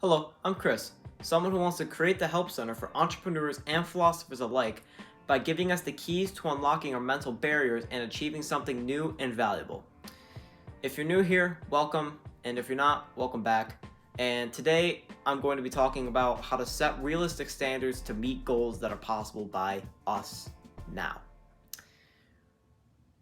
Hello, I'm Chris, someone who wants to create the Help Center for entrepreneurs and philosophers alike by giving us the keys to unlocking our mental barriers and achieving something new and valuable. If you're new here, welcome, and if you're not, welcome back. And today I'm going to be talking about how to set realistic standards to meet goals that are possible by us now.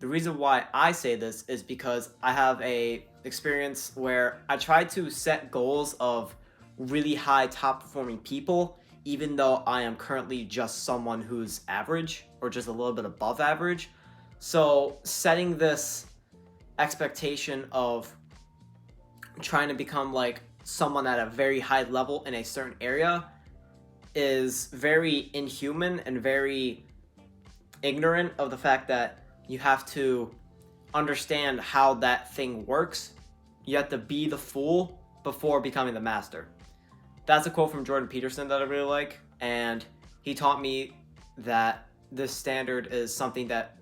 The reason why I say this is because I have a experience where I tried to set goals of really high top performing people, even though I am currently just someone who's average or just a little bit above average. So setting this expectation of trying to become like someone at a very high level in a certain area is very inhuman and very ignorant of the fact that you have to understand how that thing works. You have to be the fool before becoming the master. That's a quote from Jordan Peterson that I really like, and he taught me that this standard is something that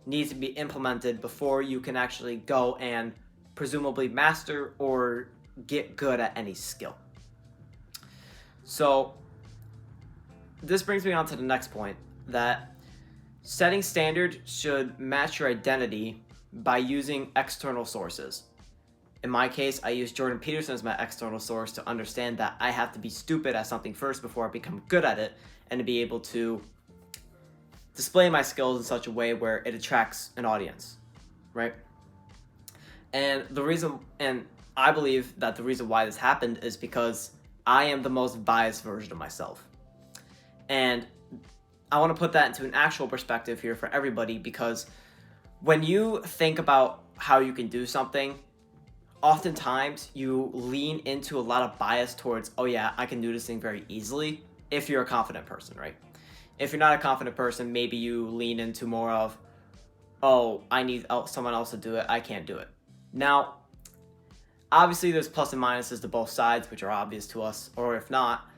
needs to be implemented before you can actually go and presumably master or get good at any skill. So this brings me on to the next point, that setting standards should match your identity by using external sources. In my case, I use Jordan Peterson as my external source to understand that I have to be stupid at something first before I become good at it, and to be able to display my skills in such a way where it attracts an audience, right? And I believe that the reason why this happened is because I am the most biased version of myself. And I want to put that into an actual perspective here for everybody, because when you think about how you can do something, oftentimes you lean into a lot of bias towards, oh yeah, I can do this thing very easily, if you're a confident person, right? If you're not a confident person, maybe you lean into more of, oh, I need someone else to do it, I can't do it. Now, obviously there's plus and minuses to both sides, which are obvious to us, or if not,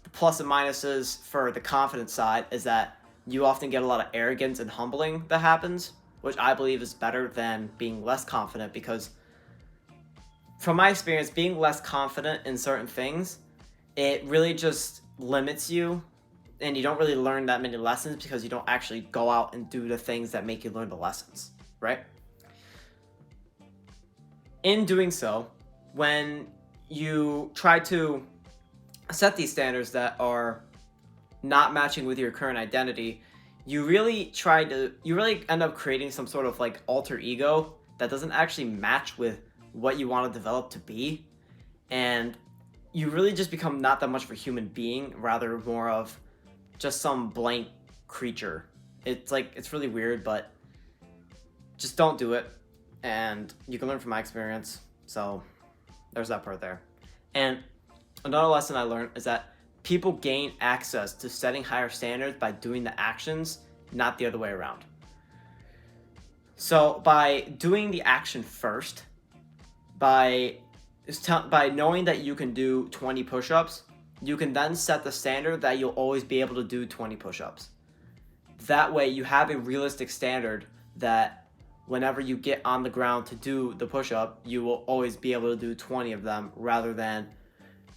the plus and minuses for the confident side is that you often get a lot of arrogance and humbling that happens, which I believe is better than being less confident, because from my experience, being less confident in certain things, it really just limits you, and you don't really learn that many lessons because you don't actually go out and do the things that make you learn the lessons, right? In doing so, when you try to set these standards that are not matching with your current identity, you really end up creating some sort of like alter ego that doesn't actually match with what you want to develop to be, and you really just become not that much of a human being, rather more of just some blank creature. It's really weird, but just don't do it, and you can learn from my experience. So there's that part there. And another lesson I learned is that people gain access to setting higher standards by doing the actions, not the other way around. So by doing the action first, by knowing that you can do 20 push-ups, you can then set the standard that you'll always be able to do 20 push-ups. That way you have a realistic standard that whenever you get on the ground to do the push-up, you will always be able to do 20 of them, rather than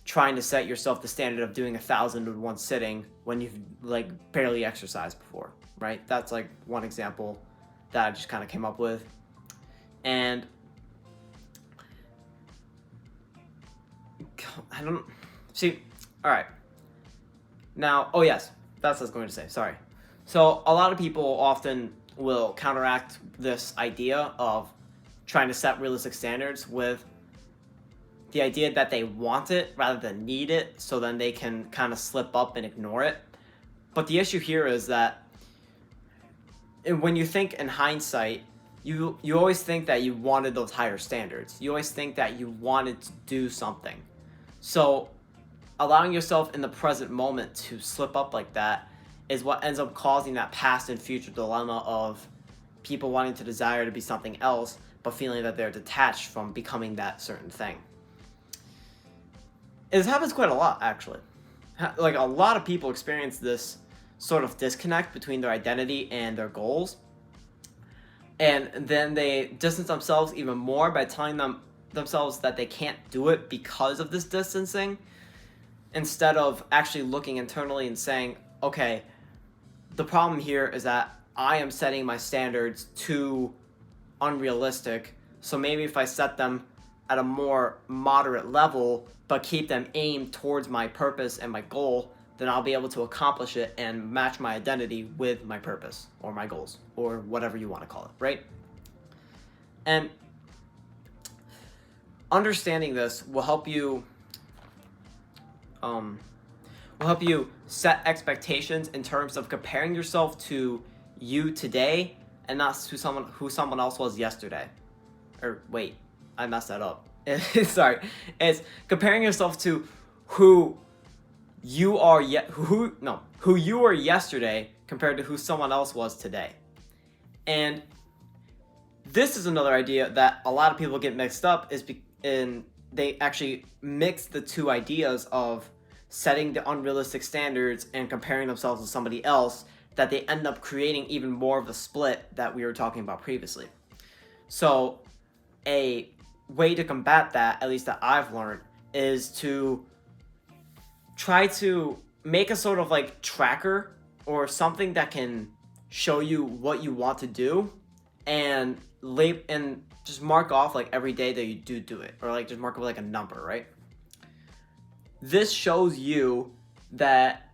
trying to set yourself the standard of doing 1,000 in one sitting when you've like barely exercised before, right? That's like one example that I just kind of came up with. And I don't see. All right. Now, oh yes, that's what I was going to say. Sorry. So a lot of people often will counteract this idea of trying to set realistic standards with the idea that they want it rather than need it, so then they can kind of slip up and ignore it. But the issue here is that when you think in hindsight, you always think that you wanted those higher standards. You always think that you wanted to do something. So allowing yourself in the present moment to slip up like that is what ends up causing that past and future dilemma of people wanting to desire to be something else, but feeling that they're detached from becoming that certain thing. This happens quite a lot, actually. Like, a lot of people experience this sort of disconnect between their identity and their goals. And then they distance themselves even more by telling themselves that they can't do it because of this distancing. instead of actually looking internally and saying, okay, the problem here is that I am setting my standards too unrealistic. So maybe if I set them at a more moderate level, but keep them aimed towards my purpose and my goal, then I'll be able to accomplish it and match my identity with my purpose or my goals or whatever you want to call it, right? And understanding this will help you set expectations in terms of comparing yourself to you today and not to someone else was yesterday. Or wait, I messed that up. Sorry. It's comparing yourself to who you were yesterday compared to who someone else was today. And this is another idea that a lot of people get mixed up and they actually mix the two ideas of setting the unrealistic standards and comparing themselves to somebody else, that they end up creating even more of the split that we were talking about previously. So a way to combat that, at least that I've learned, is to try to make a sort of like tracker or something that can show you what you want to do and just mark off like every day that you do it, or like just mark up like a number, right? This shows you that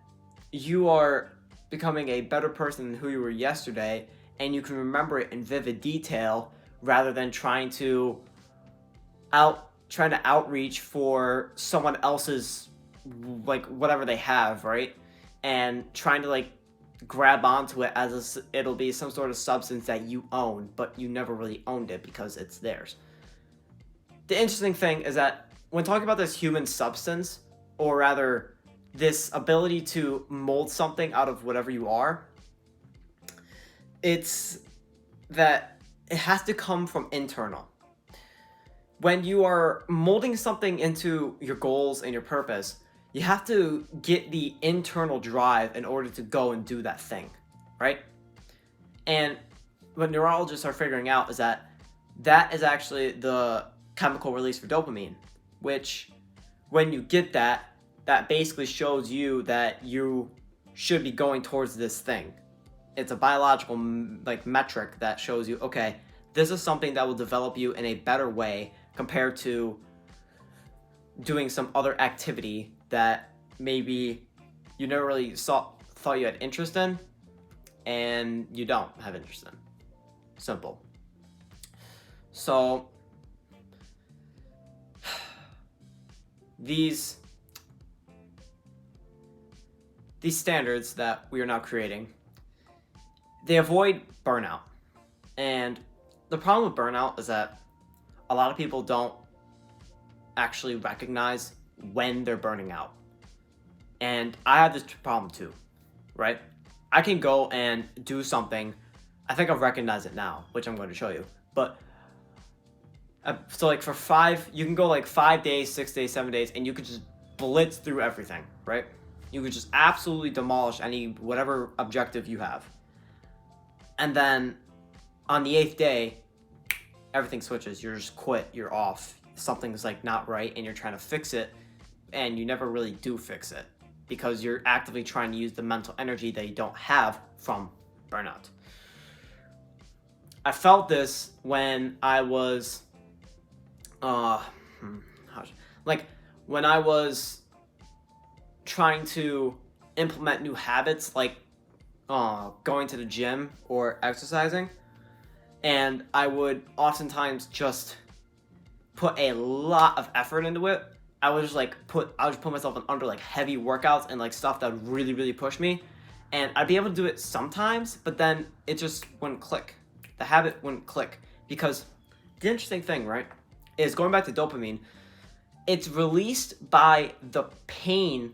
you are becoming a better person than who you were yesterday, and you can remember it in vivid detail rather than trying to outreach for someone else's, like, whatever they have, right? And trying to like grab onto it as it'll be some sort of substance that you own, but you never really owned it because it's theirs. The interesting thing is that when talking about this human substance, or rather this ability to mold something out of whatever you are, it's that it has to come from internal. When you are molding something into your goals and your purpose, you have to get the internal drive in order to go and do that thing, right? And what neurologists are figuring out is that is actually the chemical release for dopamine, which when you get that basically shows you that you should be going towards this thing. It's a biological like metric that shows you, okay, this is something that will develop you in a better way compared to doing some other activity that maybe you never really thought you had interest in, and you don't have interest in. Simple. So these standards that we are now creating, they avoid burnout. And the problem with burnout is that a lot of people don't actually recognize when they're burning out. And I have this problem too, right? I can go and do something. I think I've recognized it now, which I'm going to show you. But so like you can go like 5 days, 6 days, 7 days, and you could just blitz through everything, right? You could just absolutely demolish whatever objective you have. And then on the 8th day, everything switches. You're just quit. You're off. Something's like not right, and you're trying to fix it, and you never really do fix it because you're actively trying to use the mental energy that you don't have from burnout. I felt this when I was, when I was trying to implement new habits, like going to the gym or exercising, and I would oftentimes just put a lot of effort into it. I would just put myself under like heavy workouts and like stuff that would really, really push me, and I'd be able to do it sometimes, but then it just wouldn't click. The habit wouldn't click, because the interesting thing, right, is going back to dopamine, it's released by the pain,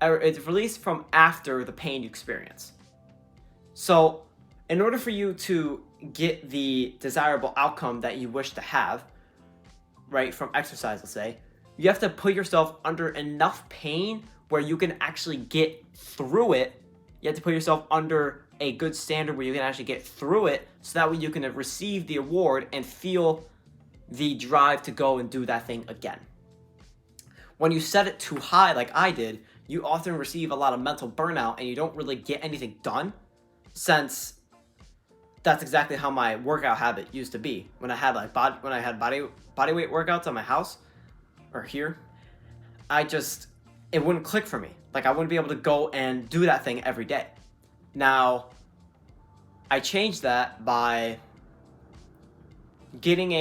or it's released from after the pain you experience. So in order for you to get the desirable outcome that you wish to have, right, from exercise, let's say, you have to put yourself under enough pain where you can actually get through it. You have to put yourself under a good standard where you can actually get through it, so that way you can receive the award and feel the drive to go and do that thing again. When you set it too high, like I did, you often receive a lot of mental burnout and you don't really get anything done, since that's exactly how my workout habit used to be. When I had like body weight workouts at my house or here, it wouldn't click for me. Like I wouldn't be able to go and do that thing every day. Now, I changed that by getting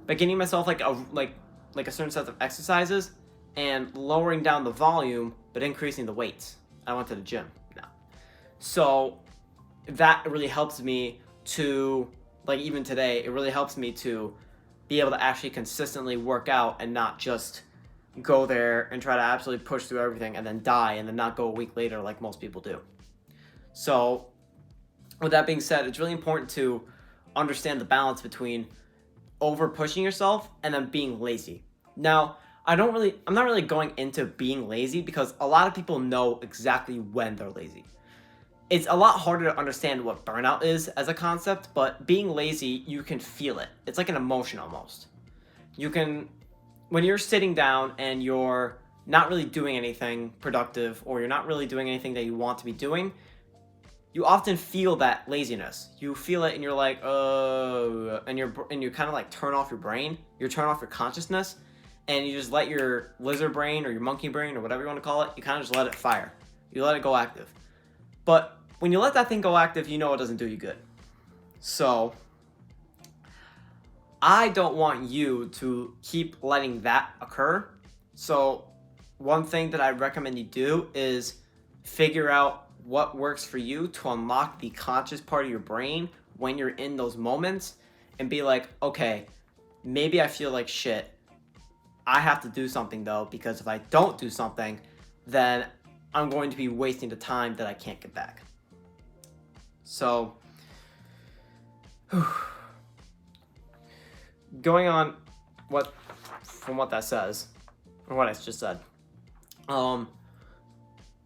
myself like a certain set of exercises and lowering down the volume but increasing the weights. I went to the gym now. So that really helps me to, like, even today, it really helps me to be able to actually consistently work out and not just go there and try to absolutely push through everything and then die and then not go a week later like most people do. So with that being said, it's really important to understand the balance between over pushing yourself and then being lazy. Now, I'm not really going into being lazy because a lot of people know exactly when they're lazy. It's a lot harder to understand what burnout is as a concept, but being lazy, you can feel it. It's like an emotion almost. When you're sitting down and you're not really doing anything productive, or you're not really doing anything that you want to be doing, you often feel that laziness. You feel it and you're like, oh, and you kind of like turn off your brain. You turn off your consciousness and you just let your lizard brain or your monkey brain or whatever you want to call it, you kind of just let it fire. You let it go active. But when you let that thing go active, you know it doesn't do you good. So I don't want you to keep letting that occur. So one thing that I recommend you do is figure out what works for you to unlock the conscious part of your brain when you're in those moments and be like, okay, maybe I feel like shit. I have to do something though, because if I don't do something, then I'm going to be wasting the time that I can't get back. So, going on from what that says, or what I just said,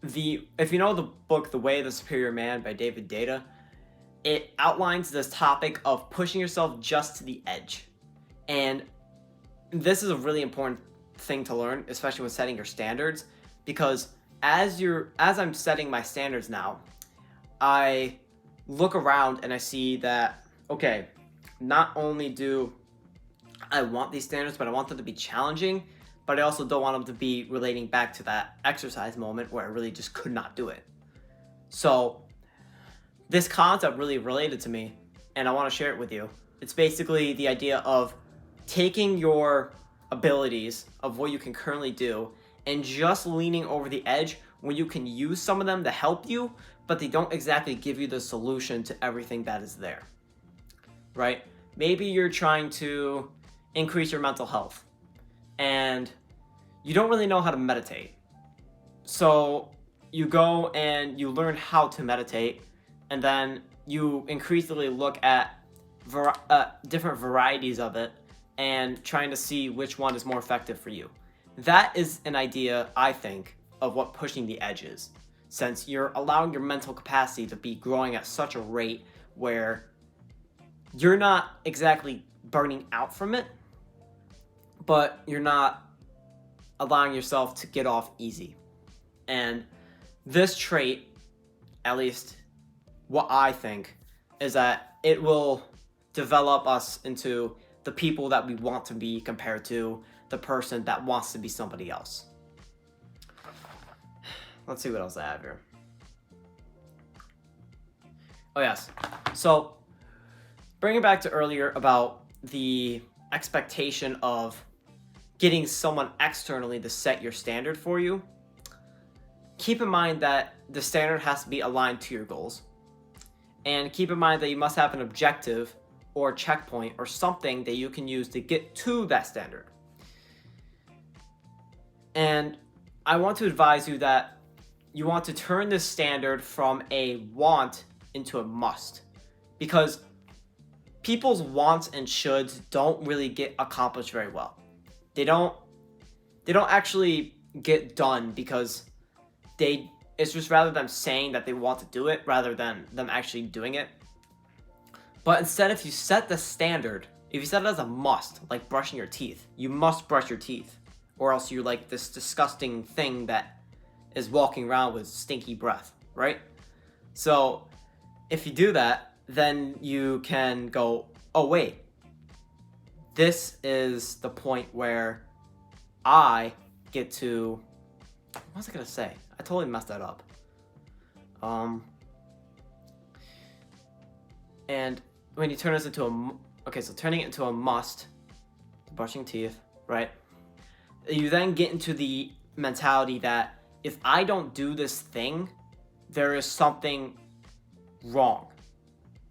if you know the book The Way of the Superior Man by David Data, it outlines this topic of pushing yourself just to the edge. And this is a really important thing to learn, especially when setting your standards, because as I'm setting my standards now, I look around and I see that, okay, not only do I want these standards, but I want them to be challenging, but I also don't want them to be relating back to that exercise moment where I really just could not do it. So this concept really related to me, and I want to share it with you. It's basically the idea of taking your abilities of what you can currently do and just leaning over the edge when you can use some of them to help you, but they don't exactly give you the solution to everything that is there, right? Maybe you're trying to increase your mental health and you don't really know how to meditate. So you go and you learn how to meditate, and then you increasingly look at different varieties of it and trying to see which one is more effective for you. That is an idea, I think, of what pushing the edge is, since you're allowing your mental capacity to be growing at such a rate where you're not exactly burning out from it, but you're not allowing yourself to get off easy. And this trait, at least what I think, is that it will develop us into the people that we want to be compared to the person that wants to be somebody else. Let's see what else I have here. Oh yes. So, bring it back to earlier about the expectation of getting someone externally to set your standard for you. Keep in mind that the standard has to be aligned to your goals. And keep in mind that you must have an objective or checkpoint or something that you can use to get to that standard. And I want to advise you that you want to turn this standard from a want into a must, because people's wants and shoulds don't really get accomplished very well. They don't actually get done because it's just rather them saying that they want to do it rather than them actually doing it. But instead, if you set the standard, if you set it as a must, like brushing your teeth, you must brush your teeth. or else you're like this disgusting thing that is walking around with stinky breath, right? So if you do that, then you can go, oh wait, this is the point where I get to, what was I gonna say? I totally messed that up. And when you turn this into turning it into a must, brushing teeth, right? You then get into the mentality that if I don't do this thing, there is something wrong.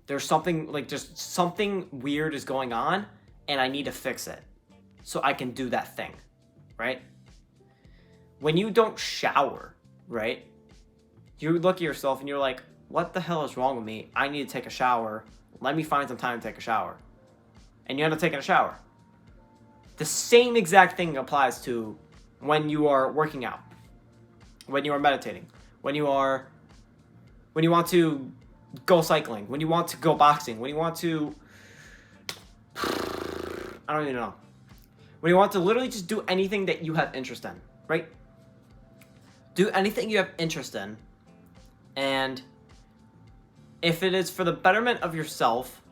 There's something, like, just something weird is going on, and I need to fix it so I can do that thing, right? When you don't shower, right? You look at yourself and you're like, what the hell is wrong with me? I need to take a shower. Let me find some time to take a shower. And you end up taking a shower. The same exact thing applies to when you are working out, when you are meditating, when you want to go cycling, when you want to go boxing, when you want to, I don't even know. When you want to literally just do anything that you have interest in, right? Do anything you have interest in, and if it is for the betterment of yourself,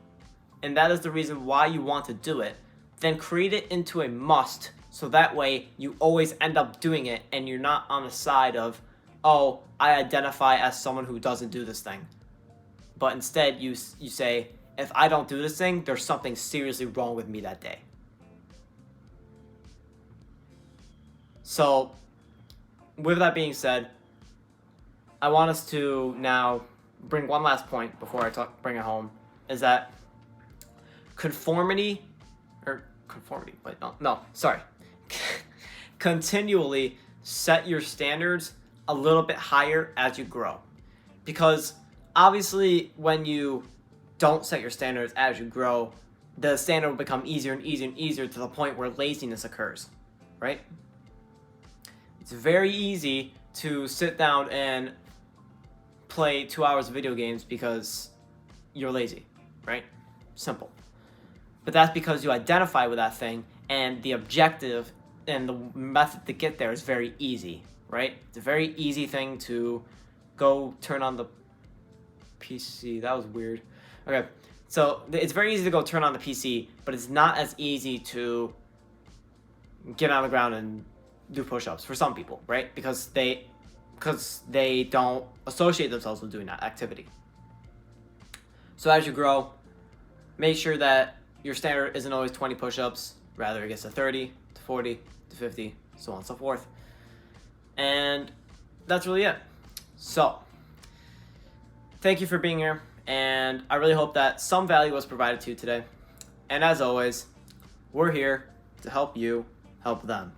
and that is the reason why you want to do it, then create it into a must, so that way you always end up doing it, and you're not on the side of, oh, I identify as someone who doesn't do this thing. But instead, you say, if I don't do this thing, there's something seriously wrong with me that day. So, with that being said, I want us to now bring one last point before I bring it home, is that continually set your standards a little bit higher as you grow. Because obviously when you don't set your standards as you grow, the standard will become easier and easier and easier to the point where laziness occurs, right? It's very easy to sit down and play 2 hours of video games because you're lazy, right? Simple. But that's because you identify with that thing, and the objective and the method to get there is very easy, right? It's a very easy thing to go turn on the PC. That was weird. Okay, so it's very easy to go turn on the PC, but it's not as easy to get on the ground and do push-ups for some people, right? Because they don't associate themselves with doing that activity. So as you grow, make sure that your standard isn't always 20 push-ups, rather it gets to 30, to 40, to 50, so on and so forth. And that's really it. So, thank you for being here, and I really hope that some value was provided to you today. And as always, we're here to help you help them.